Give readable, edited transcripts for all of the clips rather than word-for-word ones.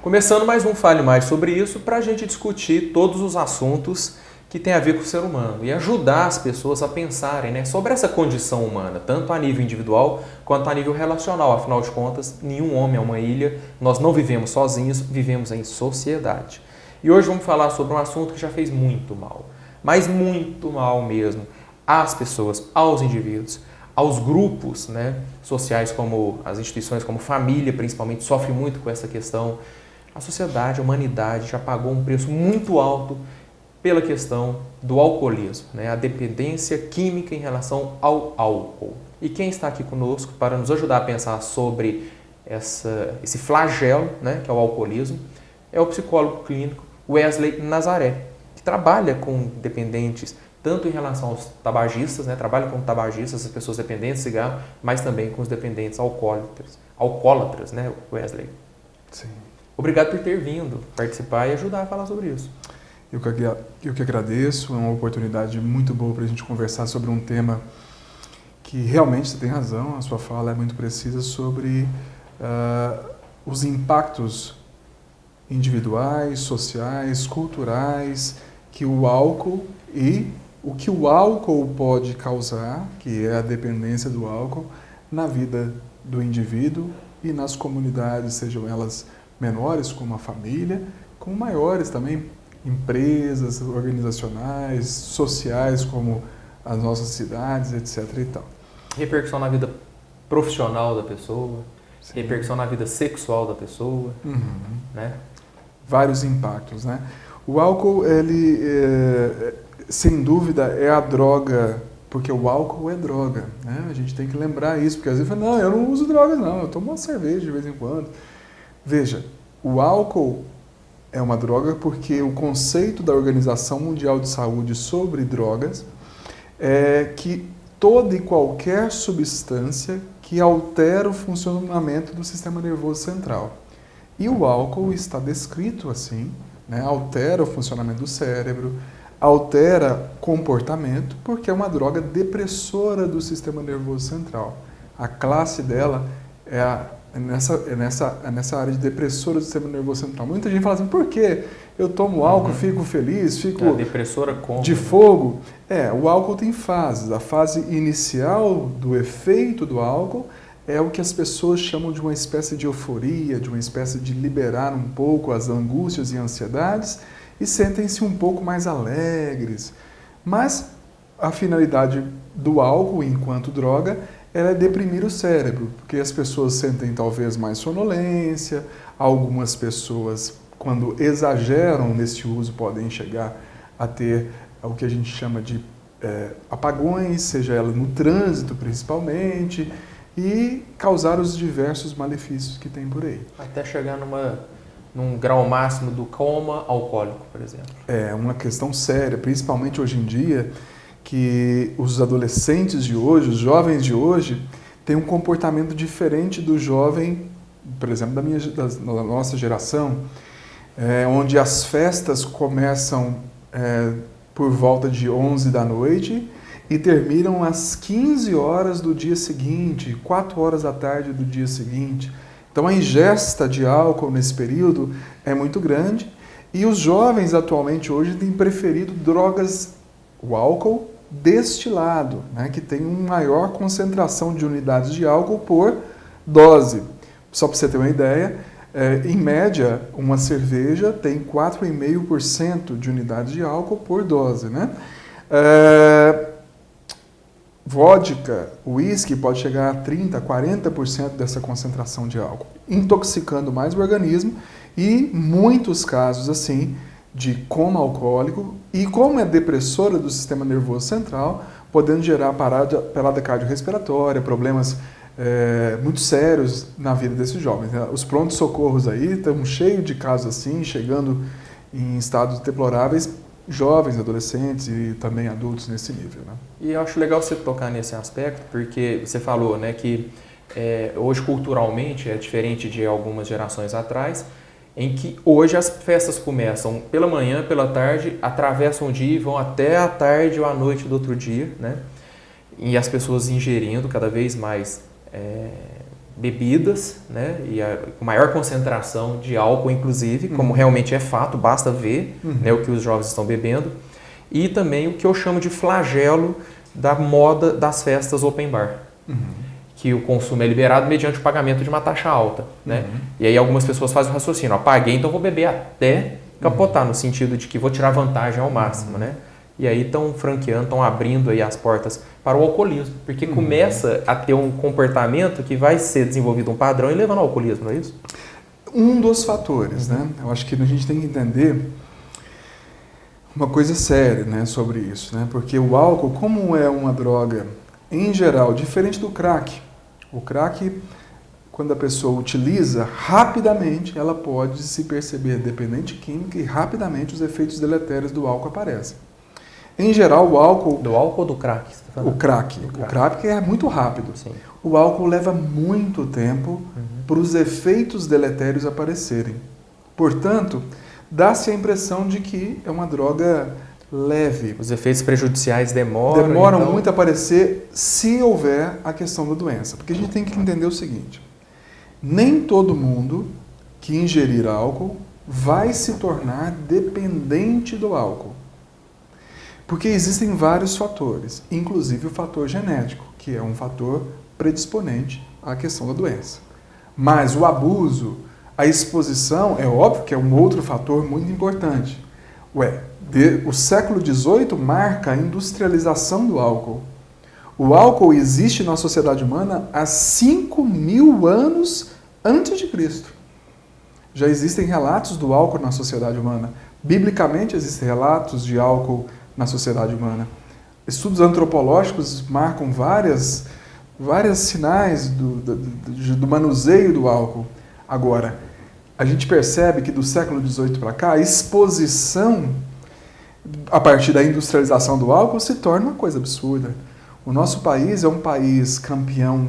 Começando mais um Fale Mais sobre isso para a gente discutir todos os assuntos que têm a ver com o ser humano e ajudar as pessoas a pensarem, né, sobre essa condição humana, tanto a nível individual quanto a nível relacional. Afinal de contas, nenhum homem é uma ilha, nós não vivemos sozinhos, vivemos em sociedade. E hoje vamos falar sobre um assunto que já fez muito mal, mas muito mal mesmo, às pessoas, aos indivíduos, aos grupos, né, sociais, como as instituições, como família principalmente, sofre muito com essa questão. A sociedade, a humanidade já pagou um preço muito alto pela questão do alcoolismo, né? A dependência química em relação ao álcool. E quem está aqui conosco para nos ajudar a pensar sobre esse flagelo, né, que é o alcoolismo, é o psicólogo clínico Wesley Nazaré, que trabalha com dependentes, tanto em relação aos tabagistas, né, trabalha com tabagistas, as pessoas dependentes de cigarro, mas também com os dependentes alcoólatras, né, Wesley? Sim. Obrigado por ter vindo participar e ajudar a falar sobre isso. Eu que agradeço, é uma oportunidade muito boa para a gente conversar sobre um tema que realmente você tem razão, a sua fala é muito precisa sobre os impactos individuais, sociais, culturais que o álcool e o que o álcool pode causar, que é a dependência do álcool, na vida do indivíduo e nas comunidades, sejam elas menores, como a família, como maiores também, empresas organizacionais, sociais, como as nossas cidades, etc. e tal. Repercussão na vida profissional da pessoa, sim, repercussão na vida sexual da pessoa, né? Vários impactos, né? O álcool, ele, sem dúvida, é a droga, porque o álcool é droga, né? A gente tem que lembrar isso, porque às vezes fala, não, eu não uso drogas não, eu tomo uma cerveja de vez em quando. Veja, o álcool é uma droga porque o conceito da Organização Mundial de Saúde sobre drogas é que toda e qualquer substância que altera o funcionamento do sistema nervoso central. E o álcool está descrito assim, né? Altera o funcionamento do cérebro, altera comportamento, porque é uma droga depressora do sistema nervoso central. A classe dela é nessa área de depressora do sistema nervoso central. Muita gente fala assim, por que eu tomo álcool, fico feliz, fico depressora como? De fogo? O álcool tem fases. A fase inicial do efeito do álcool é o que as pessoas chamam de uma espécie de euforia, de uma espécie de liberar um pouco as angústias e ansiedades e sentem-se um pouco mais alegres. Mas a finalidade do álcool enquanto droga é deprimir o cérebro, porque as pessoas sentem talvez mais sonolência, algumas pessoas, quando exageram nesse uso, podem chegar a ter o que a gente chama de apagões, seja ela no trânsito principalmente, e causar os diversos malefícios que tem por aí. Até chegar num grau máximo do coma alcoólico, por exemplo. É uma questão séria, principalmente hoje em dia, que os adolescentes de hoje, os jovens de hoje, têm um comportamento diferente do jovem, por exemplo, da nossa geração, onde as festas começam por volta de 11 da noite e terminam às 15 horas do dia seguinte, 4 horas da tarde do dia seguinte. Então a ingesta de álcool nesse período é muito grande e os jovens atualmente hoje têm preferido drogas, o álcool destilado, né, que tem uma maior concentração de unidades de álcool por dose. Só para você ter uma ideia, em média, uma cerveja tem 4,5% de unidades de álcool por dose, né? Vodka, uísque pode chegar a 30%, 40% dessa concentração de álcool, intoxicando mais o organismo e muitos casos assim de coma alcoólico e como é depressora do sistema nervoso central, podendo gerar parada cardiorrespiratória, problemas muito sérios na vida desses jovens. Os prontos-socorros aí estão cheios de casos assim, chegando em estados deploráveis, jovens, adolescentes e também adultos nesse nível, né? E eu acho legal você tocar nesse aspecto, porque você falou, né, que hoje culturalmente é diferente de algumas gerações atrás, em que hoje as festas começam pela manhã, pela tarde, atravessam o dia e vão até a tarde ou a noite do outro dia, né? E as pessoas ingerindo cada vez mais bebidas, né, e com maior concentração de álcool, inclusive, como realmente é fato, basta ver né, o que os jovens estão bebendo, e também o que eu chamo de flagelo da moda das festas open bar, que o consumo é liberado mediante o pagamento de uma taxa alta. Né? E aí algumas pessoas fazem o raciocínio, paguei, então vou beber até capotar, no sentido de que vou tirar vantagem ao máximo. Né? E aí estão franqueando, estão abrindo aí as portas para o alcoolismo, porque começa a ter um comportamento que vai ser desenvolvido um padrão e levando ao alcoolismo, não é isso? Um dos fatores, né? Eu acho que a gente tem que entender uma coisa séria, né, sobre isso, né? Porque o álcool, como é uma droga, em geral, diferente do crack, o crack, quando a pessoa utiliza, rapidamente ela pode se perceber dependente química e rapidamente os efeitos deletérios do álcool aparecem. Em geral, o álcool... Do álcool ou do crack? Você tá falando? O crack. O crack é muito rápido. Sim. O álcool leva muito tempo para os efeitos deletérios aparecerem. Portanto, dá-se a impressão de que é uma droga leve. Os efeitos prejudiciais demoram então... muito a aparecer se houver a questão da doença. Porque a gente tem que entender o seguinte, nem todo mundo que ingerir álcool vai se tornar dependente do álcool. Porque existem vários fatores, inclusive o fator genético, que é um fator predisponente à questão da doença. Mas o abuso, a exposição, é óbvio que é um outro fator muito importante. O século XVIII marca a industrialização do álcool. O álcool existe na sociedade humana há 5.000 anos antes de Cristo. Já existem relatos do álcool na sociedade humana. Biblicamente existem relatos de álcool na sociedade humana. Estudos antropológicos marcam vários sinais do manuseio do álcool. Agora, a gente percebe que do século XVIII para cá, a exposição a partir da industrialização do álcool se torna uma coisa absurda. O nosso país é um país campeão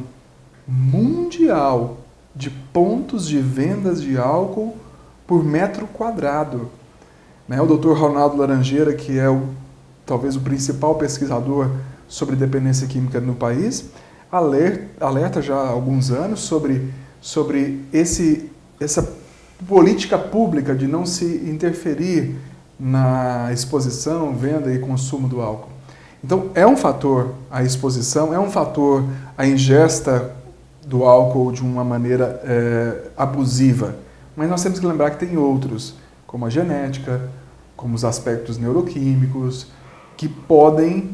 mundial de pontos de vendas de álcool por metro quadrado. O Dr. Ronaldo Laranjeira, que é talvez o principal pesquisador sobre dependência química no país, alerta já há alguns anos sobre essa política pública de não se interferir na exposição, venda e consumo do álcool. Então, é um fator a exposição, é um fator a ingesta do álcool de uma maneira abusiva. Mas nós temos que lembrar que tem outros, como a genética, como os aspectos neuroquímicos, que podem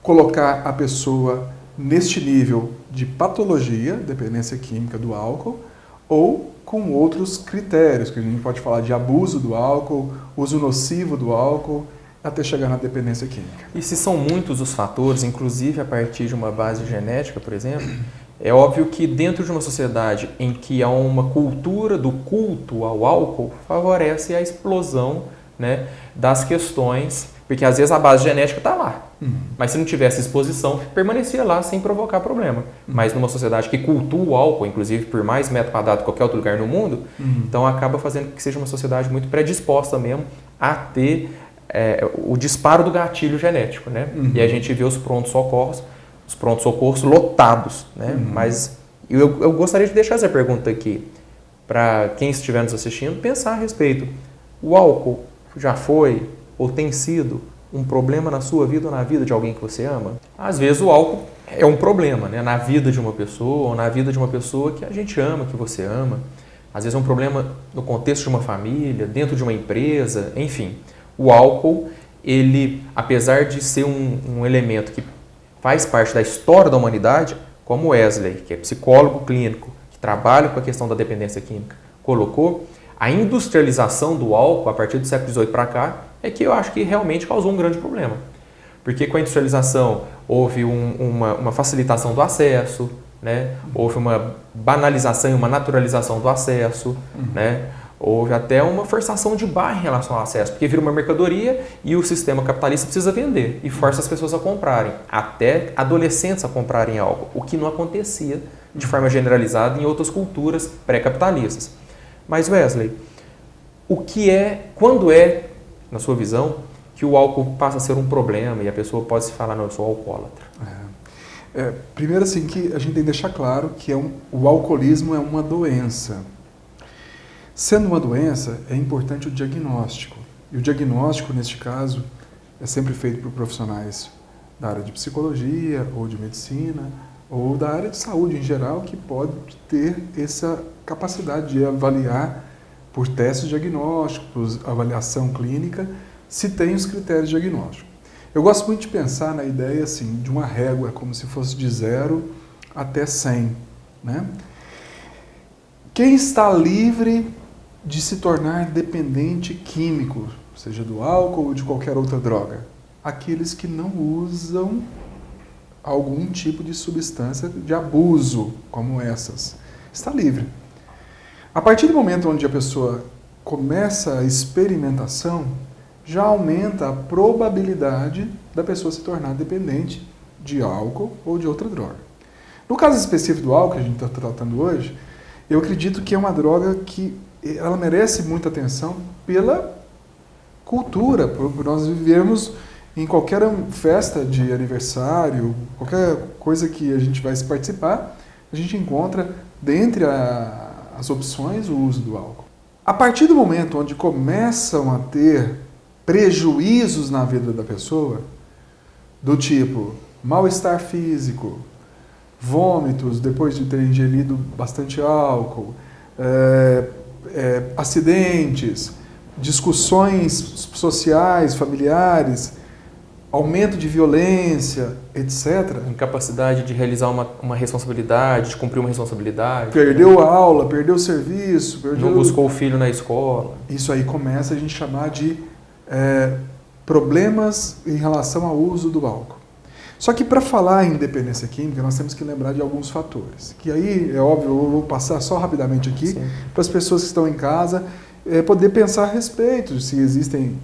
colocar a pessoa neste nível de patologia, dependência química do álcool, ou com outros critérios, que a gente pode falar de abuso do álcool, uso nocivo do álcool, até chegar na dependência química. E se são muitos os fatores, inclusive a partir de uma base genética, por exemplo, é óbvio que dentro de uma sociedade em que há uma cultura do culto ao álcool, favorece a explosão, né, das questões, porque às vezes a base genética está lá, mas se não tivesse exposição, permanecia lá sem provocar problema. Mas numa sociedade que cultua o álcool, inclusive por mais metro quadrado que qualquer outro lugar no mundo, então acaba fazendo que seja uma sociedade muito predisposta mesmo a ter o disparo do gatilho genético, né? E a gente vê os prontos-socorros lotados, né? Mas eu gostaria de deixar essa pergunta aqui para quem estiver nos assistindo pensar a respeito. O álcool já foi ou tem sido um problema na sua vida ou na vida de alguém que você ama? Às vezes o álcool é um problema, né? Na vida de uma pessoa ou na vida de uma pessoa que a gente ama, que você ama. Às vezes é um problema no contexto de uma família, dentro de uma empresa, enfim. O álcool, ele, apesar de ser um elemento que faz parte da história da humanidade, como Wesley, que é psicólogo clínico, que trabalha com a questão da dependência química, colocou, a industrialização do álcool, a partir do século XVIII para cá, é que eu acho que realmente causou um grande problema. Porque com a industrialização houve uma facilitação do acesso, né? Houve uma banalização e uma naturalização do acesso, né? Houve até uma forçação de barra em relação ao acesso, porque vira uma mercadoria e o sistema capitalista precisa vender e força as pessoas a comprarem, até adolescentes a comprarem álcool, o que não acontecia de forma generalizada em outras culturas pré-capitalistas. Mas Wesley, quando é, na sua visão, que o álcool passa a ser um problema e a pessoa pode se falar, não, eu sou alcoólatra? Primeiro, assim, que a gente tem que deixar claro que o alcoolismo é uma doença. Sendo uma doença, é importante o diagnóstico. E o diagnóstico, neste caso, é sempre feito por profissionais da área de psicologia ou de medicina ou da área de saúde em geral, que pode ter essa capacidade de avaliar por testes diagnósticos, avaliação clínica, se tem os critérios diagnósticos. Eu gosto muito de pensar na ideia assim, de uma régua, como se fosse de 0 até 100. Né? Quem está livre de se tornar dependente químico, seja do álcool ou de qualquer outra droga? Aqueles que não usam algum tipo de substância de abuso, como essas. Está livre. A partir do momento onde a pessoa começa a experimentação, já aumenta a probabilidade da pessoa se tornar dependente de álcool ou de outra droga. No caso específico do álcool, que a gente está tratando hoje, eu acredito que é uma droga que ela merece muita atenção pela cultura, por nós vivemos em qualquer festa de aniversário, qualquer coisa que a gente vai participar, a gente encontra, dentre as opções, o uso do álcool. A partir do momento onde começam a ter prejuízos na vida da pessoa, do tipo mal-estar físico, vômitos depois de ter ingerido bastante álcool, acidentes, discussões sociais, familiares, aumento de violência, etc. Incapacidade de realizar uma responsabilidade, de cumprir uma responsabilidade. Perdeu a aula, perdeu o serviço. Não buscou o filho na escola. Isso aí começa a gente chamar de problemas em relação ao uso do álcool. Só que para falar em dependência química, nós temos que lembrar de alguns fatores. Que aí, é óbvio, eu vou passar só rapidamente aqui, para as pessoas que estão em casa poder pensar a respeito, se existem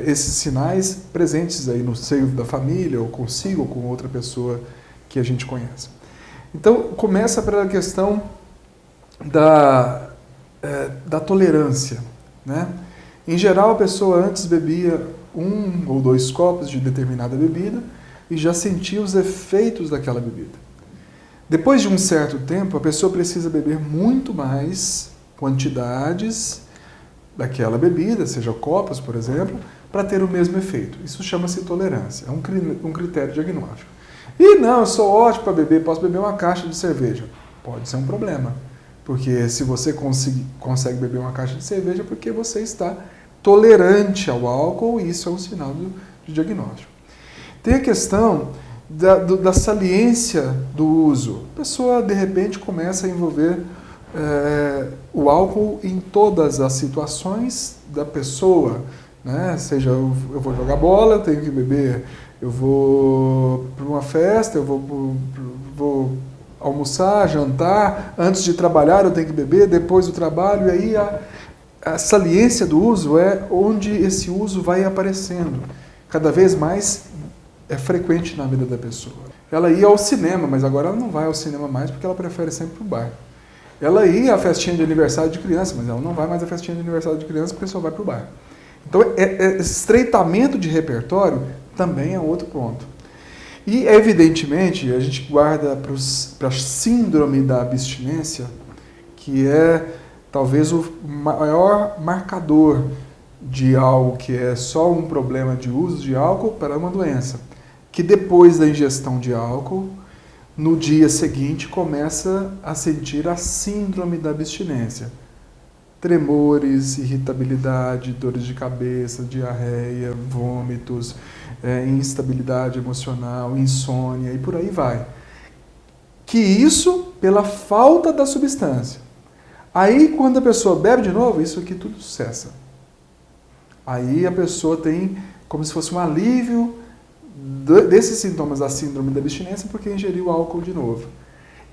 esses sinais presentes aí no seio da família, ou consigo, ou com outra pessoa que a gente conhece. Então, começa pela questão da tolerância. Né? Em geral, a pessoa antes bebia 1 ou 2 copos de determinada bebida e já sentia os efeitos daquela bebida. Depois de um certo tempo, a pessoa precisa beber muito mais quantidades daquela bebida, seja copos, por exemplo, para ter o mesmo efeito. Isso chama-se tolerância, é um critério diagnóstico. E não, eu sou ótimo para beber, posso beber uma caixa de cerveja. Pode ser um problema, porque se você consegue beber uma caixa de cerveja, é porque você está tolerante ao álcool, e isso é um sinal de diagnóstico. Tem a questão da saliência do uso. A pessoa, de repente, começa a envolver o álcool em todas as situações da pessoa. Né? Seja, eu vou jogar bola, eu tenho que beber, eu vou para uma festa, eu vou almoçar, jantar, antes de trabalhar eu tenho que beber, depois do trabalho, e aí a saliência do uso é onde esse uso vai aparecendo. Cada vez mais é frequente na vida da pessoa. Ela ia ao cinema, mas agora ela não vai ao cinema mais porque ela prefere sempre ir para o bar. Ela ia à festinha de aniversário de criança, mas ela não vai mais à festinha de aniversário de criança porque só vai para o bar. Então, esse estreitamento de repertório também é outro ponto. E, evidentemente, a gente guarda para a síndrome da abstinência, que é talvez o maior marcador de algo que é só um problema de uso de álcool para uma doença, que depois da ingestão de álcool, no dia seguinte começa a sentir a síndrome da abstinência. Tremores, irritabilidade, dores de cabeça, diarreia, vômitos, instabilidade emocional, insônia e por aí vai. Que isso pela falta da substância. Aí quando a pessoa bebe de novo, isso aqui tudo cessa. Aí a pessoa tem como se fosse um alívio desses sintomas da síndrome da abstinência porque ingeriu álcool de novo.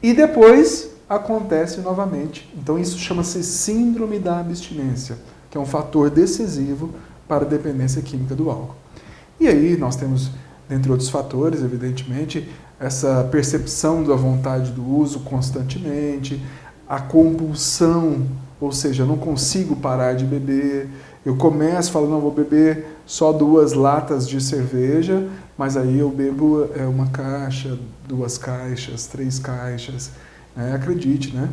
E depois acontece novamente. Então isso chama-se síndrome da abstinência, que é um fator decisivo para a dependência química do álcool. E aí nós temos, dentre outros fatores, evidentemente, essa percepção da vontade do uso constantemente, a compulsão, ou seja, eu não consigo parar de beber, Eu começo falando, não, vou beber só 2 latas de cerveja, mas aí eu bebo uma caixa, 2 caixas, 3 caixas. Acredite, né?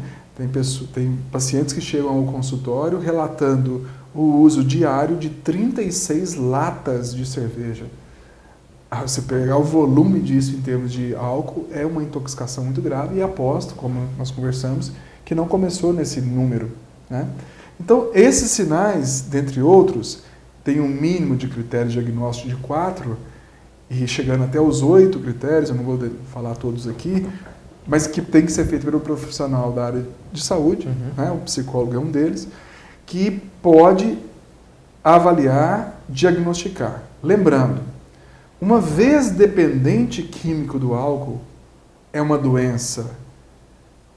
Tem pacientes que chegam ao consultório relatando o uso diário de 36 latas de cerveja. Você pegar o volume disso em termos de álcool é uma intoxicação muito grave e aposto, como nós conversamos, que não começou nesse número, né? Então, esses sinais, dentre outros, tem um mínimo de critérios diagnósticos de 4 e chegando até os 8 critérios, eu não vou falar todos aqui, mas que tem que ser feito pelo profissional da área de saúde, né? O psicólogo é um deles, que pode avaliar, diagnosticar. Lembrando, uma vez dependente químico do álcool, é uma doença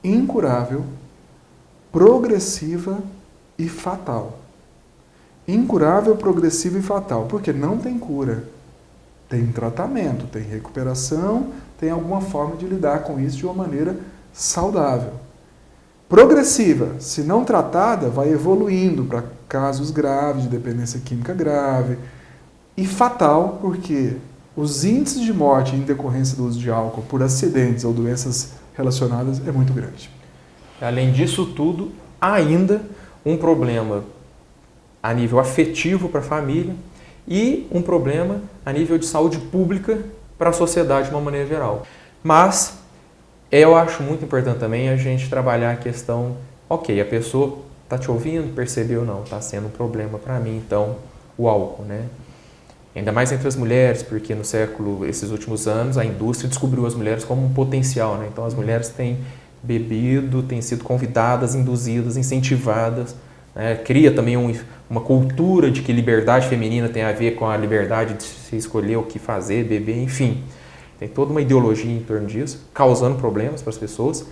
incurável, progressiva e fatal. Incurável, progressiva e fatal, porque não tem cura. Tem tratamento, tem recuperação, tem alguma forma de lidar com isso de uma maneira saudável. Progressiva, se não tratada, vai evoluindo para casos graves, de dependência química grave. E fatal, porque os índices de morte em decorrência do uso de álcool por acidentes ou doenças relacionadas é muito grande. Além disso tudo, ainda um problema a nível afetivo para a família e um problema a nível de saúde pública para a sociedade de uma maneira geral. Mas eu acho muito importante também a gente trabalhar a questão, ok, a pessoa está te ouvindo, percebeu, não, está sendo um problema para mim, então, o álcool, né? Ainda mais entre as mulheres, porque no século, esses últimos anos, a indústria descobriu as mulheres como um potencial, né? Então as mulheres têm bebido, têm sido convidadas, induzidas, incentivadas, né? Cria também uma cultura de que liberdade feminina tem a ver com a liberdade de se escolher o que fazer, beber, enfim. Tem toda uma ideologia em torno disso, causando problemas para as pessoas.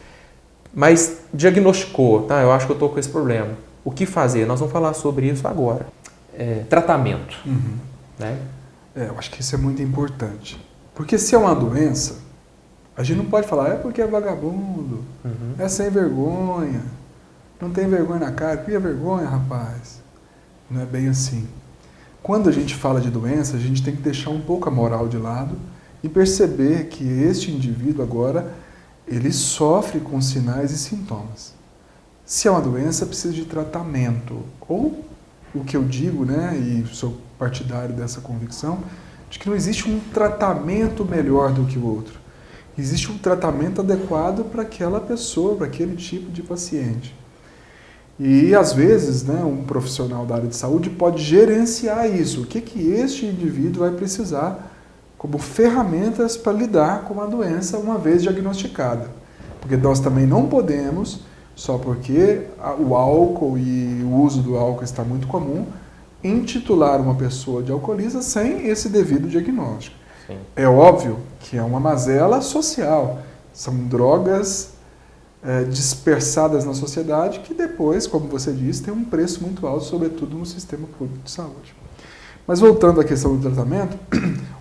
Mas diagnosticou, tá? Eu acho que eu estou com esse problema. O que fazer? Nós vamos falar sobre isso agora. Tratamento. Né? Eu acho que isso é muito importante. Porque se é uma doença, a gente não pode falar, é porque é vagabundo, é sem vergonha, não tem vergonha na cara. Cria vergonha, rapaz. Não é bem assim. Quando a gente fala de doença, a gente tem que deixar um pouco a moral de lado e perceber que este indivíduo agora, ele sofre com sinais e sintomas. Se é uma doença, precisa de tratamento. Ou, o que eu digo, né, e sou partidário dessa convicção, de que não existe um tratamento melhor do que o outro. Existe um tratamento adequado para aquela pessoa, para aquele tipo de paciente. E, às vezes, né, um profissional da área de saúde pode gerenciar isso. O que este indivíduo vai precisar como ferramentas para lidar com a doença uma vez diagnosticada. Porque nós também não podemos, só porque o álcool e o uso do álcool está muito comum, intitular uma pessoa de alcoolista sem esse devido diagnóstico. Sim. É óbvio que é uma mazela social. São drogas dispersadas na sociedade que depois, como você disse, tem um preço muito alto, sobretudo no sistema público de saúde. Mas voltando à questão do tratamento,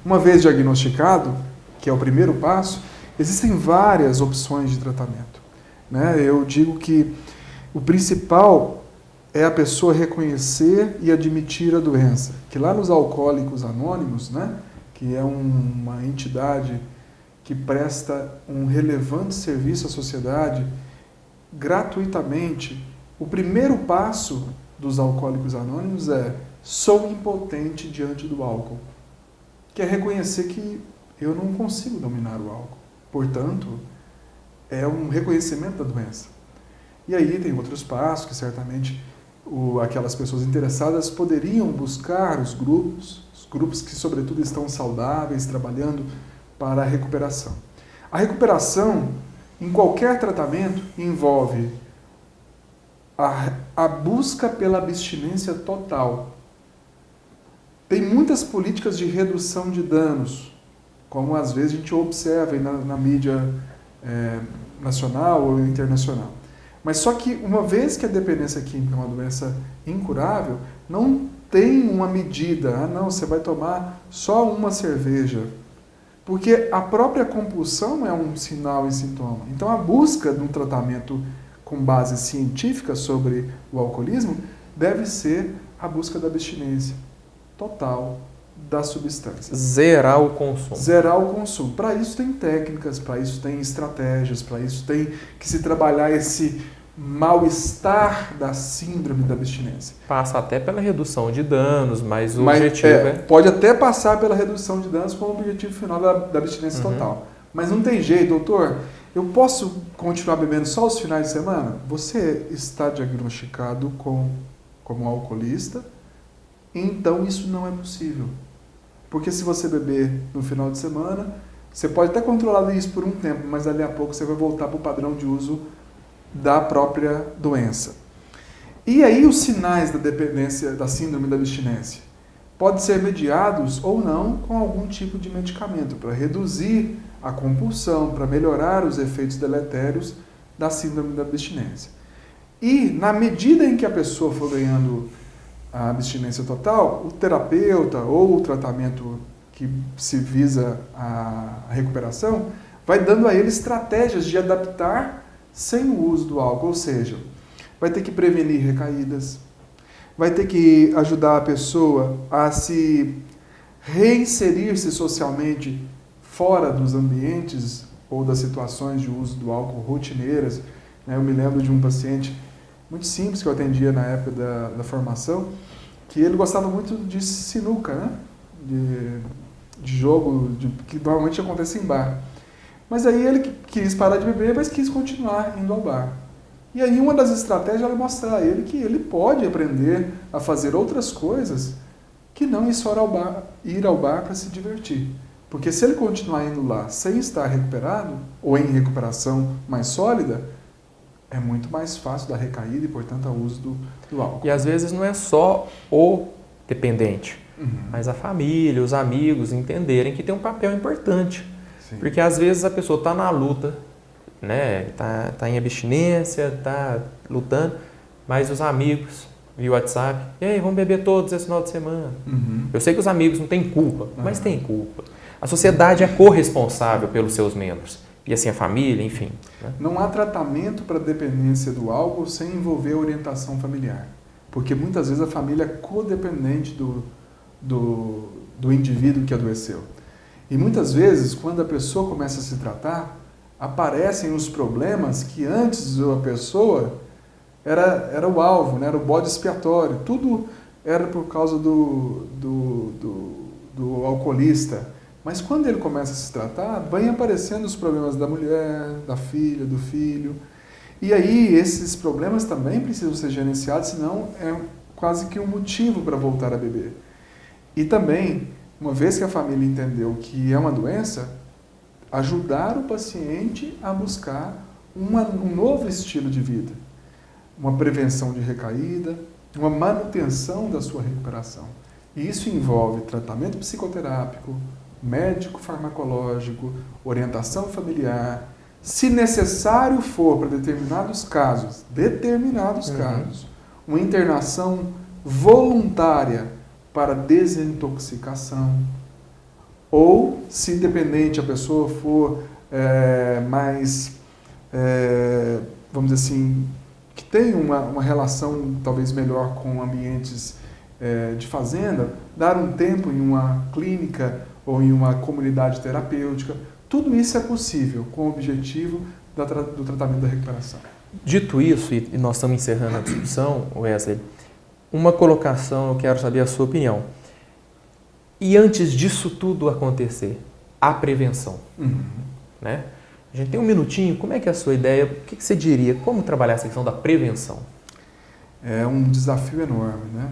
uma vez diagnosticado, que é o primeiro passo, existem várias opções de tratamento, né? Eu digo que o principal é a pessoa reconhecer e admitir a doença, que lá nos Alcoólicos Anônimos, né, que é uma entidade que presta um relevante serviço à sociedade gratuitamente, o primeiro passo dos Alcoólicos Anônimos é: sou impotente diante do álcool. Que é reconhecer que eu não consigo dominar o álcool. Portanto, é um reconhecimento da doença. E aí tem outros passos que certamente aquelas pessoas interessadas poderiam buscar os grupos que sobretudo estão saudáveis, trabalhando para a recuperação. A recuperação, em qualquer tratamento, envolve a busca pela abstinência total. Tem muitas políticas de redução de danos, como às vezes a gente observa na mídia nacional ou internacional. Mas só que uma vez que a dependência química é uma doença incurável, não tem uma medida, você vai tomar só uma cerveja. Porque a própria compulsão é um sinal e sintoma. Então a busca de um tratamento com base científica sobre o alcoolismo deve ser a busca da abstinência total das substâncias. Zerar o consumo. Zerar o consumo. Para isso tem técnicas, para isso tem estratégias, para isso tem que se trabalhar esse mal-estar da síndrome da abstinência. Passa até pela redução de danos, mas o objetivo pode até passar pela redução de danos com o objetivo final da abstinência total. Mas não tem jeito, doutor. Eu posso continuar bebendo só os finais de semana? Você está diagnosticado como alcoolista, então isso não é possível. Porque se você beber no final de semana, você pode até controlar isso por um tempo, mas dali a pouco você vai voltar para o padrão de uso da própria doença. E aí os sinais da dependência, da síndrome da abstinência? Podem ser mediados ou não com algum tipo de medicamento para reduzir a compulsão, para melhorar os efeitos deletérios da síndrome da abstinência. E na medida em que a pessoa for ganhando a abstinência total, o terapeuta ou o tratamento que se visa a recuperação vai dando a ele estratégias de adaptar sem o uso do álcool, ou seja, vai ter que prevenir recaídas, vai ter que ajudar a pessoa a se reinserir-se socialmente fora dos ambientes ou das situações de uso do álcool rotineiras. Eu me lembro de um paciente muito simples que eu atendia na época da formação, que ele gostava muito de sinuca, né? De jogo que normalmente acontece em bar. Mas aí ele quis parar de beber, mas quis continuar indo ao bar. E aí uma das estratégias era mostrar a ele que ele pode aprender a fazer outras coisas que não ir ao bar para se divertir. Porque se ele continuar indo lá sem estar recuperado, ou em recuperação mais sólida, é muito mais fácil da recaída e, portanto, o uso do álcool. E às vezes não é só o dependente, mas a família, os amigos entenderem que tem um papel importante. Sim. Porque às vezes a pessoa está na luta, né? Tá em abstinência, está lutando, mas os amigos via WhatsApp, ei, vamos beber todos esse final de semana. Eu sei que os amigos não têm culpa, mas têm culpa. A sociedade é corresponsável pelos seus membros. E assim a família, enfim. Né? Não há tratamento para dependência do álcool sem envolver orientação familiar. Porque muitas vezes a família é codependente do indivíduo que adoeceu. E muitas vezes, quando a pessoa começa a se tratar, aparecem os problemas que antes a pessoa era o alvo, né? Era o bode expiatório. Tudo era por causa do alcoolista. Mas quando ele começa a se tratar, vem aparecendo os problemas da mulher, da filha, do filho. E aí esses problemas também precisam ser gerenciados, senão é quase que um motivo para voltar a beber. E também, uma vez que a família entendeu que é uma doença, ajudar o paciente a buscar um novo estilo de vida. Uma prevenção de recaída, uma manutenção da sua recuperação. E isso envolve tratamento psicoterápico, médico farmacológico, orientação familiar. Se necessário for para determinados casos, uma internação voluntária para desintoxicação, ou, se dependente a pessoa for vamos dizer assim, que tem uma relação talvez melhor com ambientes de fazenda, dar um tempo em uma clínica ou em uma comunidade terapêutica. Tudo isso é possível com o objetivo do tratamento da recuperação. Dito isso, e nós estamos encerrando a discussão, Wesley, uma colocação, eu quero saber a sua opinião. E antes disso tudo acontecer, a prevenção. Né? A gente tem um minutinho, como é que é a sua ideia? O que você diria? Como trabalhar essa questão da prevenção? É um desafio enorme, né?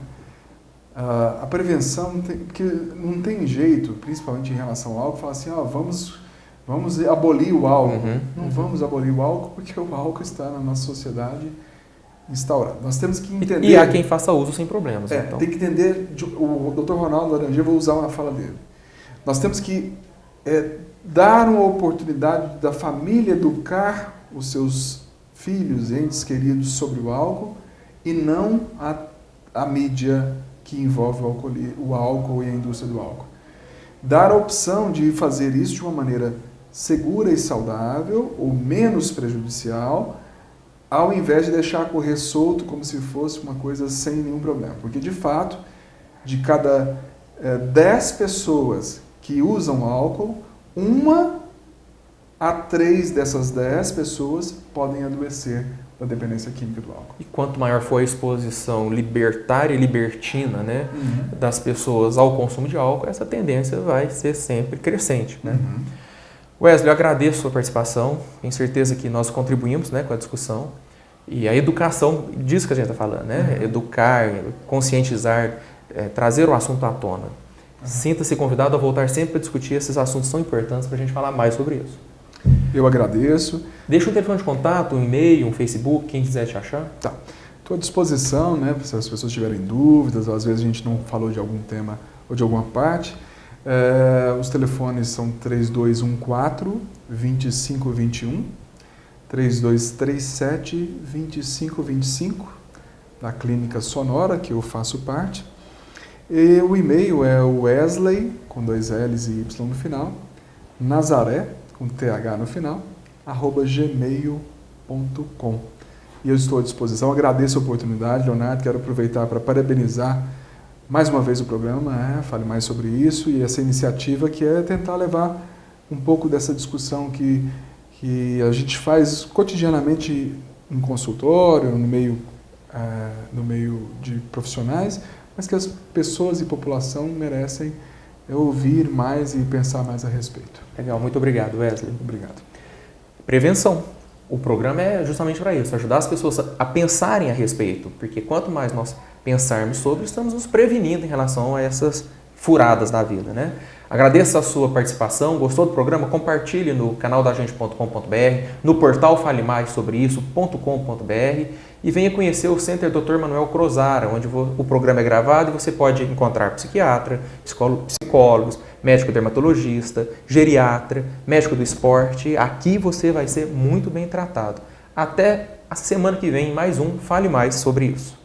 A prevenção, porque não tem jeito, principalmente em relação ao álcool, falar assim, vamos abolir o álcool. Não vamos abolir o álcool porque o álcool está na nossa sociedade instaurado. Nós temos que entender... E há quem faça uso sem problemas. Então. Tem que entender, o Dr. Ronaldo Laranjeira, vou usar uma fala dele. Nós temos que dar uma oportunidade da família educar os seus filhos, entes queridos, sobre o álcool e não a mídia que envolve o álcool e a indústria do álcool. Dar a opção de fazer isso de uma maneira segura e saudável, ou menos prejudicial, ao invés de deixar correr solto como se fosse uma coisa sem nenhum problema. Porque, de fato, de cada 10 pessoas que usam álcool, 1 a 3 dessas 10 pessoas podem adoecer da dependência química do álcool. E quanto maior for a exposição libertária e libertina, né, das pessoas ao consumo de álcool, essa tendência vai ser sempre crescente, né? Wesley, eu agradeço a sua participação, tenho certeza que nós contribuímos, né, com a discussão. E a educação, disso que a gente está falando, né? Educar, conscientizar, trazer o assunto à tona. Sinta-se convidado a voltar sempre para discutir esses assuntos tão importantes para a gente falar mais sobre isso. Eu agradeço. Deixa um telefone de contato, um e-mail, um Facebook, quem quiser te achar. Tá. Estou à disposição, né, se as pessoas tiverem dúvidas, ou às vezes a gente não falou de algum tema ou de alguma parte. Os telefones são 3214-2521, 3237-2525, da Clínica Sonora, que eu faço parte. E o e-mail é Wesley, com 2 L's e Y no final, Nazaré, com TH no final, @gmail.com. E eu estou à disposição. Agradeço a oportunidade, Leonardo. Quero aproveitar para parabenizar mais uma vez o programa, Fale Mais Sobre Isso, e essa iniciativa que é tentar levar um pouco dessa discussão que a gente faz cotidianamente em consultório, no meio de profissionais, mas que as pessoas e população merecem ouvir mais e pensar mais a respeito. Legal, muito obrigado, Wesley. Obrigado. Prevenção. O programa é justamente para isso, ajudar as pessoas a pensarem a respeito, porque quanto mais nós pensarmos sobre, estamos nos prevenindo em relação a essas furadas da vida, né? Agradeço a sua participação, gostou do programa? Compartilhe no canaldagente.com.br, no portal falemaisobreisso.com.br e venha conhecer o Center Dr. Manuel Crozara, onde o programa é gravado e você pode encontrar psiquiatra, psicólogos, médico dermatologista, geriatra, médico do esporte. Aqui você vai ser muito bem tratado. Até a semana que vem, mais um Fale Mais Sobre Isso.